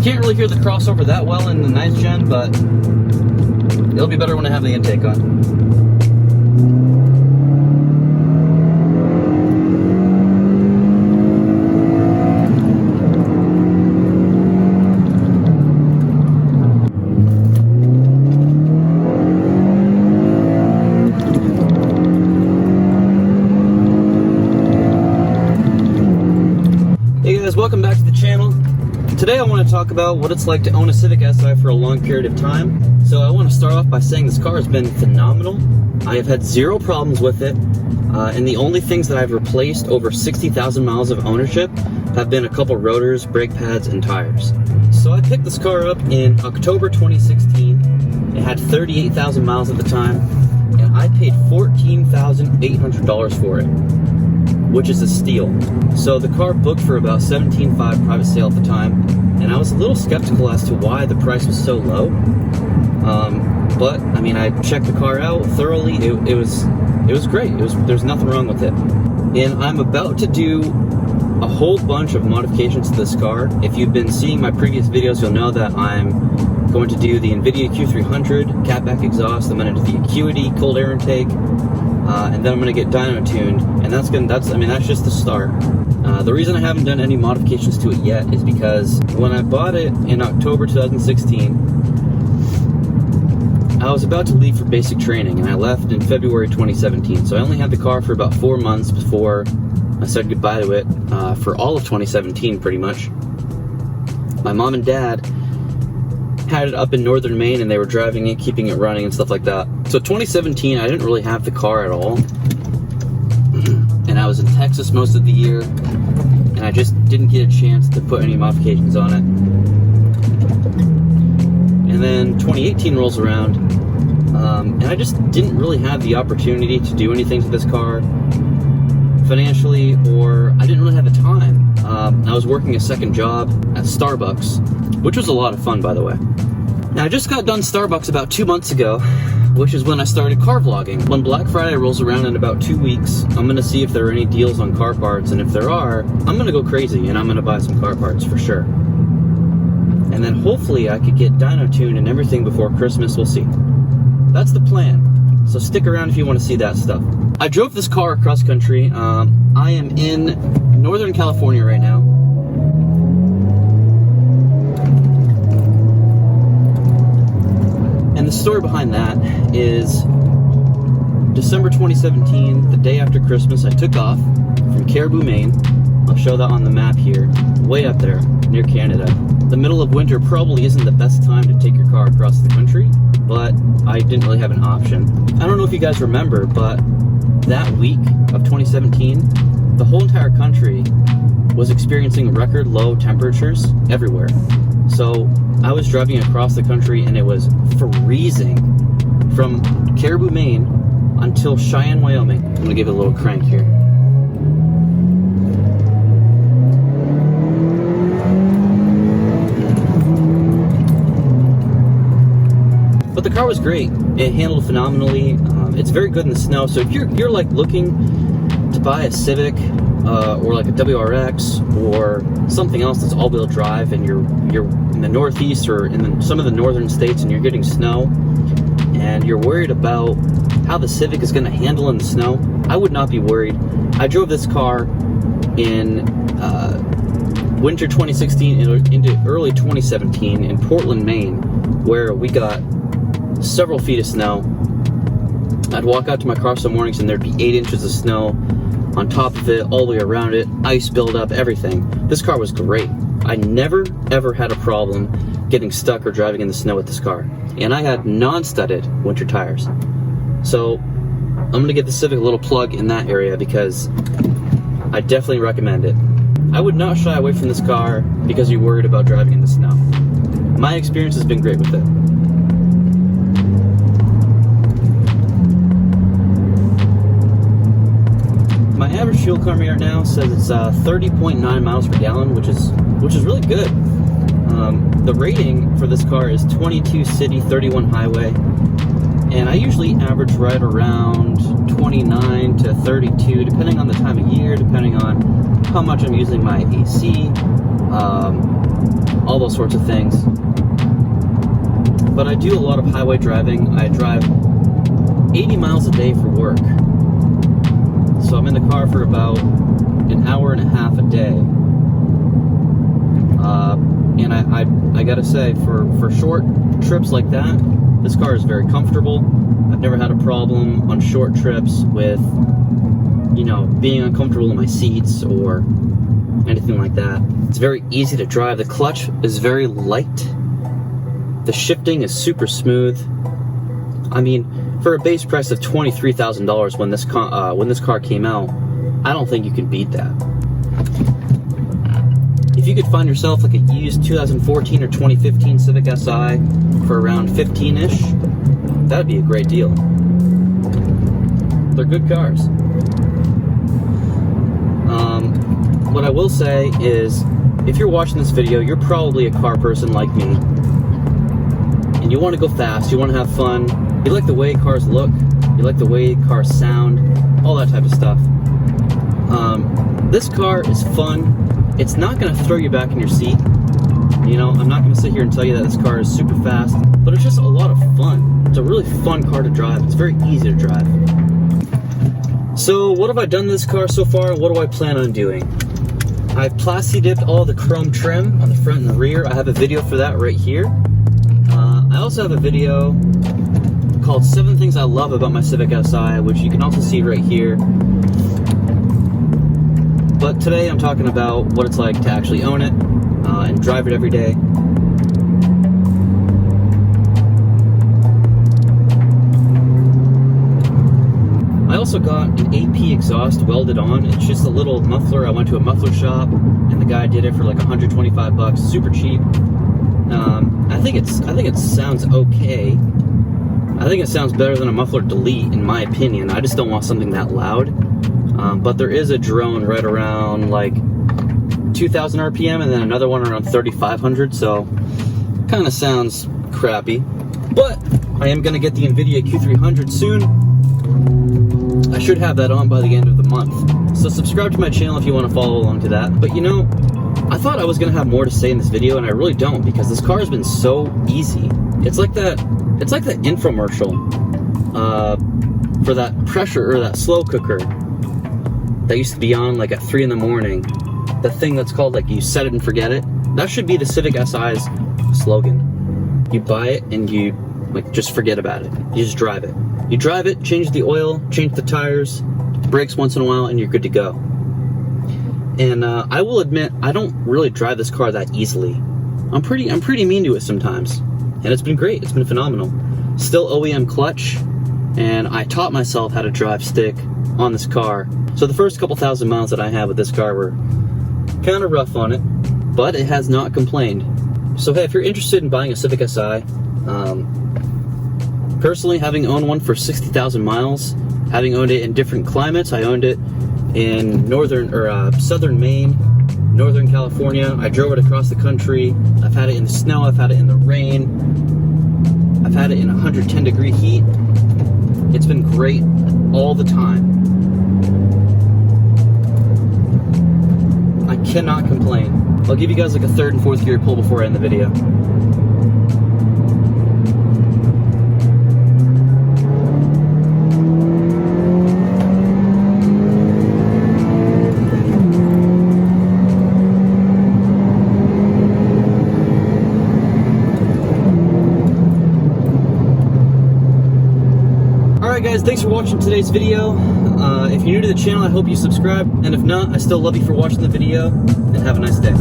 Can't really hear the crossover that well in the 9th gen, but it'll be better when I have the intake on. Hey guys, welcome back to the channel. Today I want to talk about what it's like to own a Civic Si for a long period of time. So I want to start off by saying this car has been phenomenal. I have had zero problems with it, and the only things that I've replaced over 60,000 miles of ownership have been a couple rotors, brake pads, and tires. So I picked this car up in October 2016. It had 38,000 miles at the time, and I paid $14,800 for it, which is a steal. So the car booked for about $17,500 private sale at the time, and I was a little skeptical as to why the price was so low. But I mean, I checked the car out thoroughly. It was great. There's nothing wrong with it. And I'm about to do a whole bunch of modifications to this car. If you've been seeing my previous videos, you'll know that I'm going to do the NVIDIA Q300 catback exhaust. I'm going to do the Acuity cold air intake. And then I'm going to get dyno tuned, and that's just the start. The reason I haven't done any modifications to it yet is because when I bought it in October 2016, I was about to leave for basic training, and I left in February 2017. So I only had the car for about 4 months before I said goodbye to it for all of 2017, pretty much. My mom and dad had it up in northern Maine, and they were driving it, keeping it running and stuff like that. So 2017, I didn't really have the car at all, and I was in Texas most of the year, and I just didn't get a chance to put any modifications on it. And then 2018 rolls around, and I just didn't really have the opportunity to do anything to this car financially, or I didn't really have the time. I was working a second job at Starbucks, which was a lot of fun, by the way. Now, I just got done Starbucks about 2 months ago, which is when I started car vlogging. When Black Friday rolls around in about 2 weeks, I'm going to see if there are any deals on car parts, and if there are, I'm going to go crazy, and I'm going to buy some car parts for sure. And then hopefully I could get dyno tuned and everything before Christmas. We'll see. That's the plan. So stick around if you want to see that stuff. I drove this car across country. I am in Northern California right now. And the story behind that is December 2017, the day after Christmas, I took off from Caribou, Maine. I'll show that on the map here, way up there near Canada. The middle of winter probably isn't the best time to take your car across the country, but I didn't really have an option. I don't know if you guys remember, but that week of 2017, the whole entire country was experiencing record low temperatures everywhere. So I was driving across the country, and it was freezing from Caribou, Maine until Cheyenne, Wyoming. I'm gonna give it a little crank here. But the car was great. It handled phenomenally. It's very good in the snow. So if you're like looking to buy a Civic or like a WRX or something else that's all-wheel drive, and you're in the Northeast or in some of the northern states, and you're getting snow, and you're worried about how the Civic is going to handle in the snow, I would not be worried. I drove this car in winter 2016 into early 2017 in Portland, Maine, where we got several feet of snow. I'd walk out to my car some mornings and there'd be 8 inches of snow on top of it, all the way around it, ice buildup, everything. This car was great. I never ever had a problem getting stuck or driving in the snow with this car. And I had non-studded winter tires. So I'm gonna give the Civic a little plug in that area because I definitely recommend it. I would not shy away from this car because you're worried about driving in the snow. My experience has been great with it. My average fuel economy right now says it's 30.9 miles per gallon, which is really good. The rating for this car is 22 city, 31 highway, and I usually average right around 29 to 32, depending on the time of year, depending on how much I'm using my AC, all those sorts of things. But I do a lot of highway driving. I drive 80 miles a day for work. So I'm in the car for about an hour and a half a day. And I gotta say, for short trips like that, this car is very comfortable. I've never had a problem on short trips with, you know, being uncomfortable in my seats or anything like that. It's very easy to drive. The clutch is very light. The shifting is super smooth. I mean, for a base price of $23,000 when this car came out, I don't think you can beat that. If you could find yourself like a used 2014 or 2015 Civic Si for around 15-ish, that'd be a great deal. They're good cars. What I will say is, if you're watching this video, you're probably a car person like me, and you want to go fast, you want to have fun, you like the way cars look, you like the way cars sound, all that type of stuff. This car is fun. It's not going to throw you back in your seat. You know, I'm not going to sit here and tell you that this car is super fast, but it's just a lot of fun. It's a really fun car to drive. It's very easy to drive. So what have I done to this car so far? What do I plan on doing? I've plasti dipped all the chrome trim on the front and the rear. I have a video for that right here. I also have a video called 7 Things I Love About My Civic Si, which you can also see right here. But today I'm talking about what it's like to actually own it and drive it every day. I also got an AP exhaust welded on. It's just a little muffler. I went to a muffler shop and the guy did it for like 125 bucks, super cheap. I think it sounds okay. I think it sounds better than a muffler delete in my opinion. I just don't want something that loud. But there is a drone right around like 2,000 RPM and then another one around 3,500, so kind of sounds crappy. But I am gonna get the NVIDIA Q300 soon. I should have that on by the end of the month. So subscribe to my channel if you want to follow along to that. But you know, I thought I was gonna have more to say in this video, and I really don't, because this car has been so easy. It's like that infomercial for that pressure or that slow cooker that used to be on like at 3 in the morning. The thing that's called like you set it and forget it. That should be the Civic Si's slogan. You buy it and you like just forget about it. You just drive it. You drive it, change the oil, change the tires, brakes once in a while, and you're good to go. And I will admit, I don't really drive this car that easily. I'm pretty mean to it sometimes, and it's been great. It's been phenomenal. Still OEM clutch, and I taught myself how to drive stick on this car. So the first couple thousand miles that I had with this car were kind of rough on it, but it has not complained. So hey, if you're interested in buying a Civic Si, personally, having owned one for 60,000 miles, having owned it in different climates, I owned it in southern Maine, northern California. I drove it across the country. I've had it in the snow, I've had it in the rain, I've had it in 110-degree heat. It's been great all the time. I cannot complain. I'll give you guys like a 3rd and 4th gear pull before I end the video. Alright guys, thanks for watching today's video. If you're new to the channel, I hope you subscribe, and if not, I still love you for watching the video, and have a nice day.